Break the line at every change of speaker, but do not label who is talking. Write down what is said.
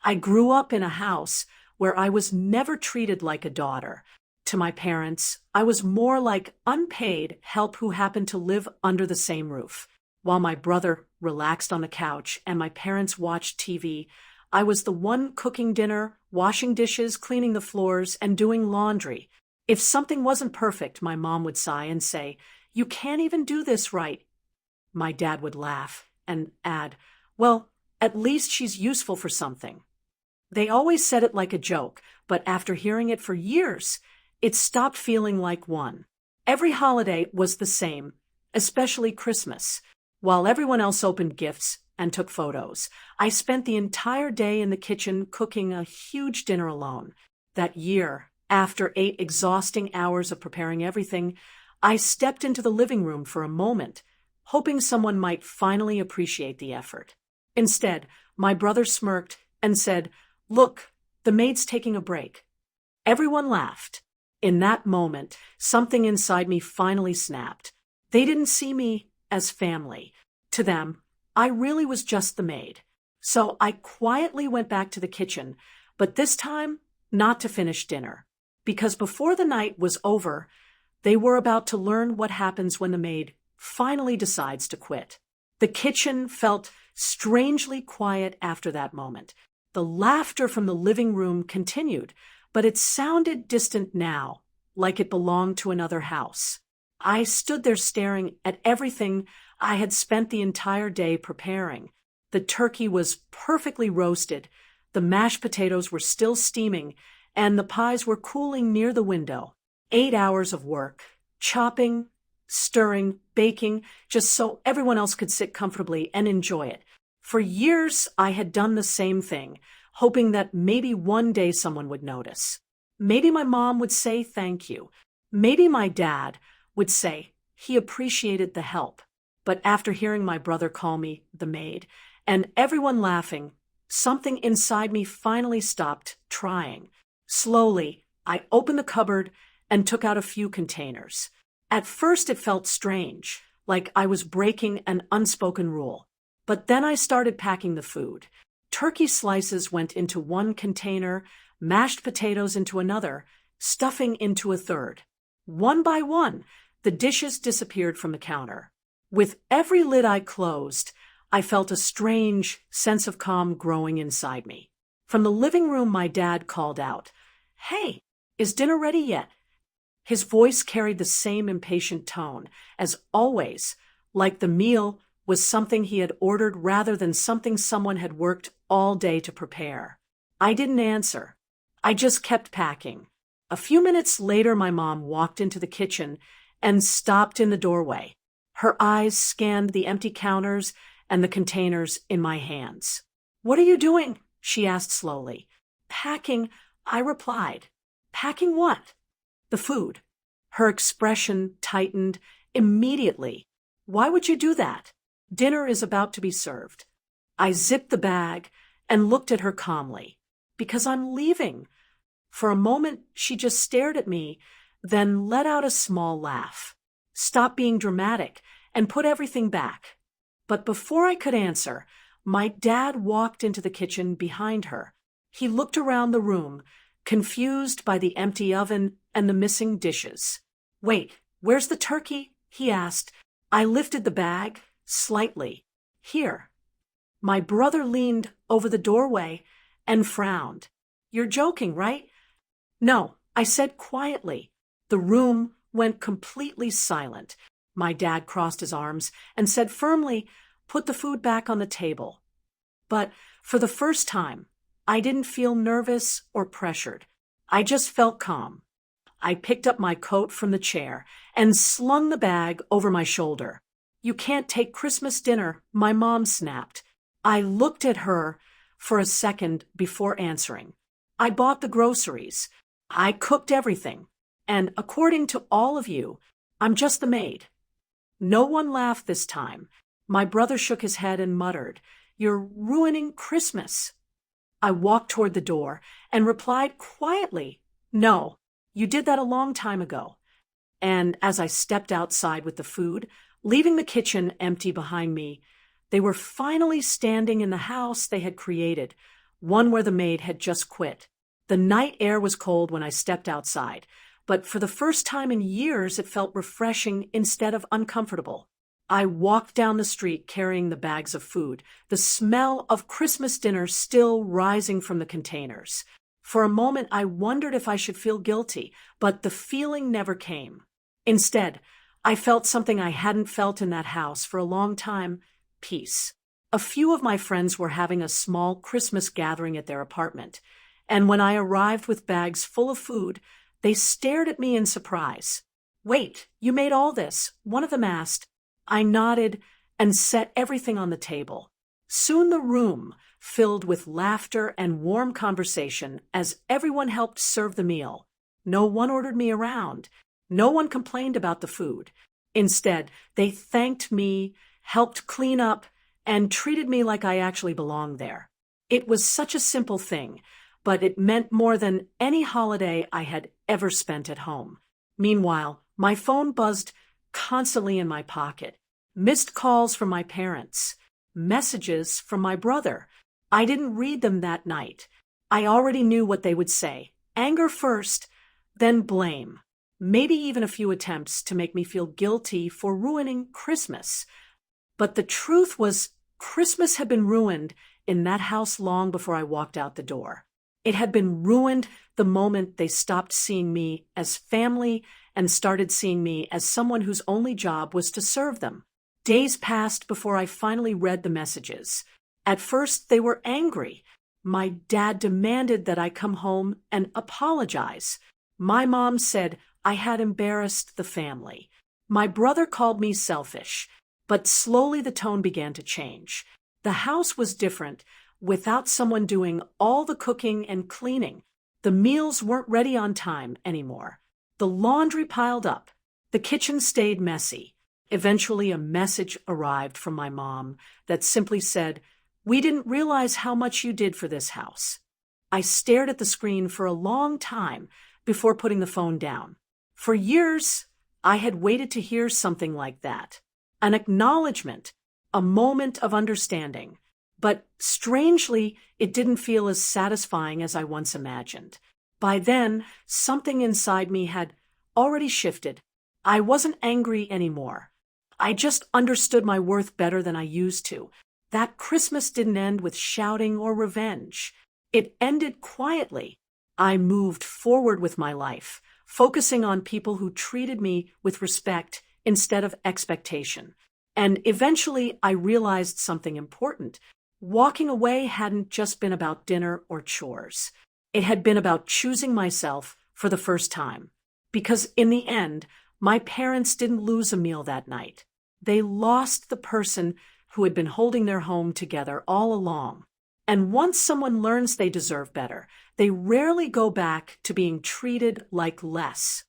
I grew up in a house where I was never treated like a daughter. To my parents, I was more like unpaid help who happened to live under the same roof. While my brother relaxed on the couch and my parents watched TV, I was the one cooking dinner, washing dishes, cleaning the floors, and doing laundry. If something wasn't perfect, my mom would sigh and say, "You can't even do this right." My dad would laugh and add, "Well, at least she's useful for something." They always said it like a joke, but after hearing it for years, it stopped feeling like one. Every holiday was the same, especially Christmas. While everyone else opened gifts and took photos, I spent the entire day in the kitchen cooking a huge dinner alone. That year, after 8 exhausting hours of preparing everything, I stepped into the living room for a moment, hoping someone might finally appreciate the effort. Instead, my brother smirked and said, "Look, the maid's taking a break." Everyone laughed. In that moment, something inside me finally snapped. They didn't see me as family. To them, I really was just the maid. So I quietly went back to the kitchen, but this time, not to finish dinner. Because before the night was over, they were about to learn what happens when the maid finally decides to quit. The kitchen felt strangely quiet after that moment. The laughter from the living room continued, but it sounded distant now, like it belonged to another house. I stood there staring at everything I had spent the entire day preparing. The turkey was perfectly roasted, the mashed potatoes were still steaming, and the pies were cooling near the window. 8 hours of work, chopping, stirring, baking, just so everyone else could sit comfortably and enjoy it. For years, I had done the same thing, hoping that maybe one day someone would notice. Maybe my mom would say thank you. Maybe my dad would say he appreciated the help. But after hearing my brother call me the maid, and everyone laughing, something inside me finally stopped trying. Slowly, I opened the cupboard and took out a few containers. At first it felt strange, like I was breaking an unspoken rule. But then I started packing the food. Turkey slices went into one container, mashed potatoes into another, stuffing into a third. One by one, the dishes disappeared from the counter. With every lid I closed, I felt a strange sense of calm growing inside me. From the living room, my dad called out, "Hey, is dinner ready yet?" His voice carried the same impatient tone, as always, like the meal was something he had ordered rather than something someone had worked all day to prepare. I didn't answer. I just kept packing. A few minutes later, my mom walked into the kitchen and stopped in the doorway. Her eyes scanned the empty counters and the containers in my hands. "What are you doing?" she asked slowly. "Packing," I replied. "Packing what?" "The food." Her expression tightened immediately. "Why would you do that? Dinner is about to be served." I zipped the bag and looked at her calmly. "Because I'm leaving." For a moment, she just stared at me, then let out a small laugh. "Stop being dramatic and put everything back." But before I could answer, my dad walked into the kitchen behind her. He looked around the room, confused by the empty oven and the missing dishes. "Wait, where's the turkey?" he asked. I lifted the bag, slightly. "Here." My brother leaned over the doorway and frowned. "You're joking, right?" "No," I said quietly. The room went completely silent. My dad crossed his arms and said firmly, "Put the food back on the table." But for the first time, I didn't feel nervous or pressured. I just felt calm. I picked up my coat from the chair and slung the bag over my shoulder. "You can't take Christmas dinner," my mom snapped. I looked at her for a second before answering. "I bought the groceries. I cooked everything. And according to all of you, I'm just the maid." No one laughed this time. My brother shook his head and muttered, "You're ruining Christmas." I walked toward the door and replied quietly, "No, you did that a long time ago." And as I stepped outside with the food, leaving the kitchen empty behind me, they were finally standing in the house they had created, one where the maid had just quit. The night air was cold when I stepped outside, but for the first time in years it felt refreshing instead of uncomfortable. I walked down the street carrying the bags of food, the smell of Christmas dinner still rising from the containers. For a moment I wondered if I should feel guilty, but the feeling never came. Instead, I felt something I hadn't felt in that house for a long time: peace. A few of my friends were having a small Christmas gathering at their apartment, and when I arrived with bags full of food, they stared at me in surprise. "Wait, you made all this?" one of them asked. I nodded and set everything on the table. Soon the room filled with laughter and warm conversation as everyone helped serve the meal. No one ordered me around. No one complained about the food. Instead, they thanked me, helped clean up, and treated me like I actually belonged there. It was such a simple thing, but it meant more than any holiday I had ever spent at home. Meanwhile, my phone buzzed constantly in my pocket. Missed calls from my parents. Messages from my brother. I didn't read them that night. I already knew what they would say. Anger first, then blame. Maybe even a few attempts to make me feel guilty for ruining Christmas. But the truth was, Christmas had been ruined in that house long before I walked out the door. It had been ruined the moment they stopped seeing me as family and started seeing me as someone whose only job was to serve them. Days passed before I finally read the messages. At first, they were angry. My dad demanded that I come home and apologize. My mom said I had embarrassed the family. My brother called me selfish. But slowly the tone began to change. The house was different, without someone doing all the cooking and cleaning. The meals weren't ready on time anymore. The laundry piled up. The kitchen stayed messy. Eventually, a message arrived from my mom that simply said, "We didn't realize how much you did for this house." I stared at the screen for a long time before putting the phone down. For years, I had waited to hear something like that. An acknowledgement, a moment of understanding. But strangely, it didn't feel as satisfying as I once imagined. By then, something inside me had already shifted. I wasn't angry anymore. I just understood my worth better than I used to. That Christmas didn't end with shouting or revenge. It ended quietly. I moved forward with my life, focusing on people who treated me with respect instead of expectation. And eventually I realized something important. Walking away hadn't just been about dinner or chores. It had been about choosing myself for the first time. Because in the end, my parents didn't lose a meal that night. They lost the person who had been holding their home together all along. And once someone learns they deserve better, they rarely go back to being treated like less.